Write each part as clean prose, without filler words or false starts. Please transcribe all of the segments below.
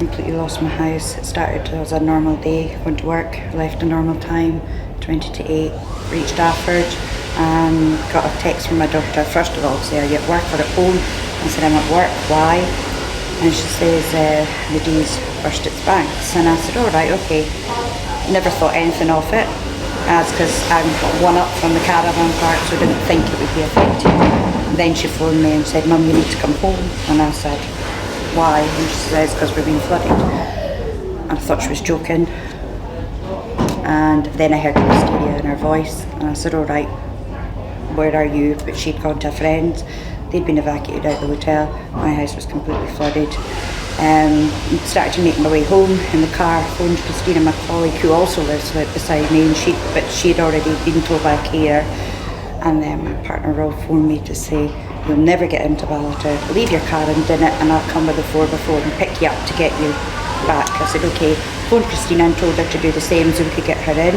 completely lost my house. It started as a normal day, went to work, left a normal time, 20 to 8, reached Stafford, and got a text from my doctor. First of all, say, are you at work or at home? I said, I'm at work, why? And she says, the day's burst its banks. And I said, all right, okay. Never thought anything of it, as because I'm one up from the caravan park, so I didn't think it would be affected. Then she phoned me and said, Mum, you need to come home. And I said, why? And she says, because we're being flooded. And I thought she was joking. And then I heard the hysteria in her voice, and I said, all right, where are you? But she'd gone to a friend. They'd been evacuated out of the hotel. My house was completely flooded. Started to make my way home in the car, phoned Christina, my colleague, who also lives right beside me, and she'd already been told by a carer. And then my partner Rob phoned me to say, you'll never get into Ballater, leave your car in Dinnet and I'll come with the 4x4 and pick you up to get you back. I said, okay. Phoned Christina and told her to do the same so we could get her in.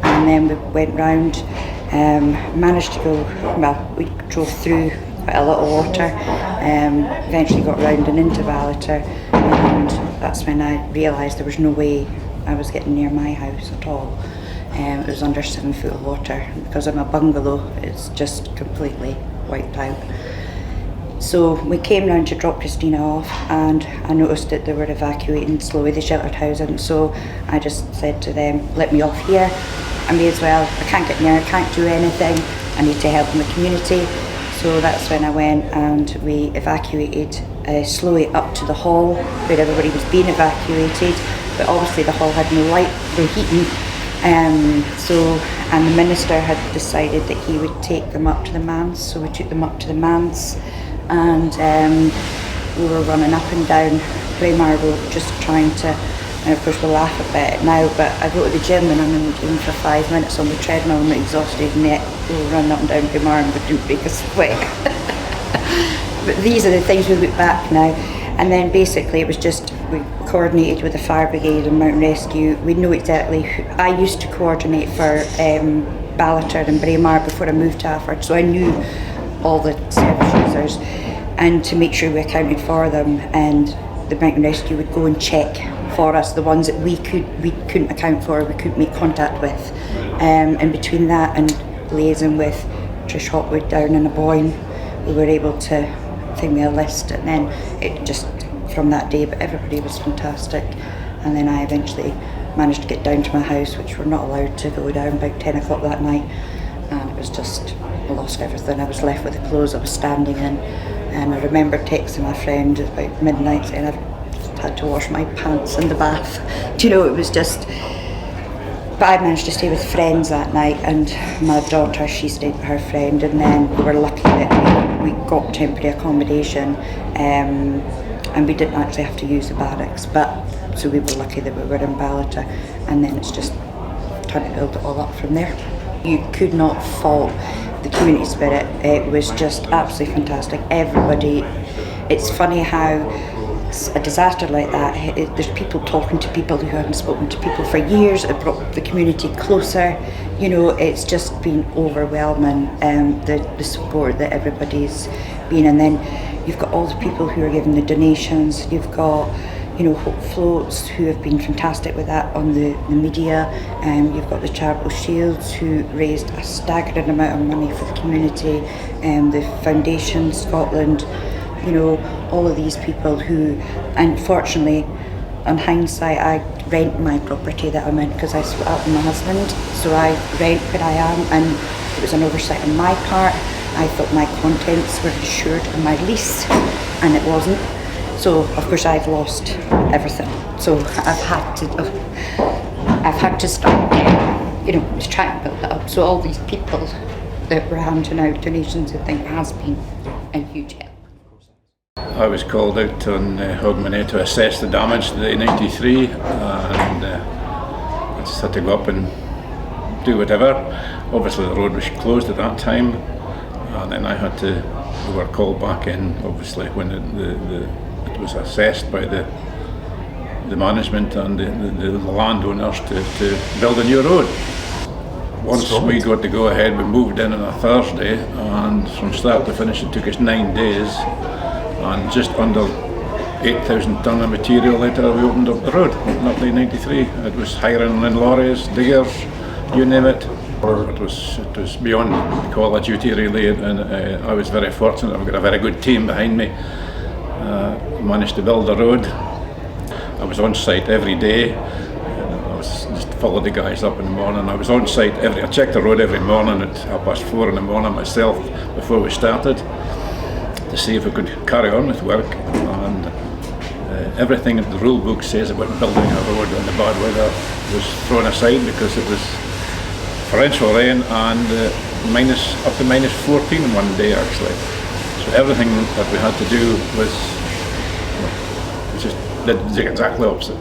And then we went round, managed to go, well, we drove through quite a lot of water, eventually got round and into Ballater, and that's when I realised there was no way I was getting near my house at all. It was under 7 foot of water. Because I'm a bungalow, it's just completely wiped out. So we came round to drop Christina off, and I noticed that they were evacuating slowly the sheltered housing, so I just said to them, let me off here, I may as well, I can't get near, I can't do anything, I need to help in the community. So that's when I went and we evacuated slowly up to the hall where everybody was being evacuated, but obviously the hall had no light, no heating. And the minister had decided that he would take them up to the manse, so we took them up to the manse, and we were running up and down Braemar Road just trying to, and of course we laugh about it now, but I go to the gym and I'm in the gym for 5 minutes on the treadmill and I'm exhausted, and yet we were running up and down Braemar and we didn't break a sweat. But these are the things we look back now. And then basically it was just, we coordinated with the fire brigade and mountain rescue. We know exactly I used to coordinate for Ballater and Braemar before I moved to Stafford, so I knew all the service users, and to make sure we accounted for them, and the mountain rescue would go and check for us the ones that we couldn't account for, we couldn't make contact with. And between that and liaising with Trish Hotwood down in Aboyne, we were able to think me a list, and then it just from that day, but everybody was fantastic. And then I eventually managed to get down to my house, which we're not allowed to go down, about 10 o'clock that night, and it was just, I lost everything. I was left with the clothes I was standing in, and I remember texting my friend about midnight saying I've had to wash my pants in the bath. Do you know, it was just, but I managed to stay with friends that night, and my daughter, she stayed with her friend, and then we were lucky that we got temporary accommodation, and we didn't actually have to use the barracks, but so we were lucky that we were in Ballater, and then it's just trying to build it all up from there. You could not fault the community spirit. It was just absolutely fantastic. Everybody, it's funny how a disaster like that, there's people talking to people who hadn't spoken to people for years. It brought the community closer. You know, it's just been overwhelming, the support that everybody's been. And then you've got all the people who are giving the donations. You've got, you know, Hope Floats, who have been fantastic with that on the media. You've got the Charitable Shields, who raised a staggering amount of money for the community. The Foundation Scotland, you know, all of these people who, unfortunately, on hindsight, I rent my property that I'm in because I split up with my husband, so I rent where I am, and it was an oversight on my part. I thought my contents were insured in my lease, and it wasn't. So of course I've lost everything. So I've had to start again, you know, to try and build it up. So all these people that were handing out donations, I think, has been a huge help. I was called out on Hogmanay to assess the damage to the 93, and I just had to go up and do whatever. Obviously the road was closed at that time, and then we were called back in, obviously, when it was assessed by the management and the landowners to build a new road. Once we got to go ahead, we moved in on a Thursday, and from start to finish it took us 9 days, and just under 8,000 tonne of material later we opened up the road, opened up the 93. It was hiring in lorries, diggers, you name it. It was beyond call of duty really, and I was very fortunate. I've got a very good team behind me. Managed to build the road. I was on site every day. I was just followed the guys up in the morning. I was on site I checked the road every morning at 4:30 in the morning myself before we started to see if we could carry on with work. And everything that the rule book says about building a road in the bad weather was thrown aside because it was torrential rain and up to minus 14 in one day actually. So everything that we had to do was just did the exactly opposite.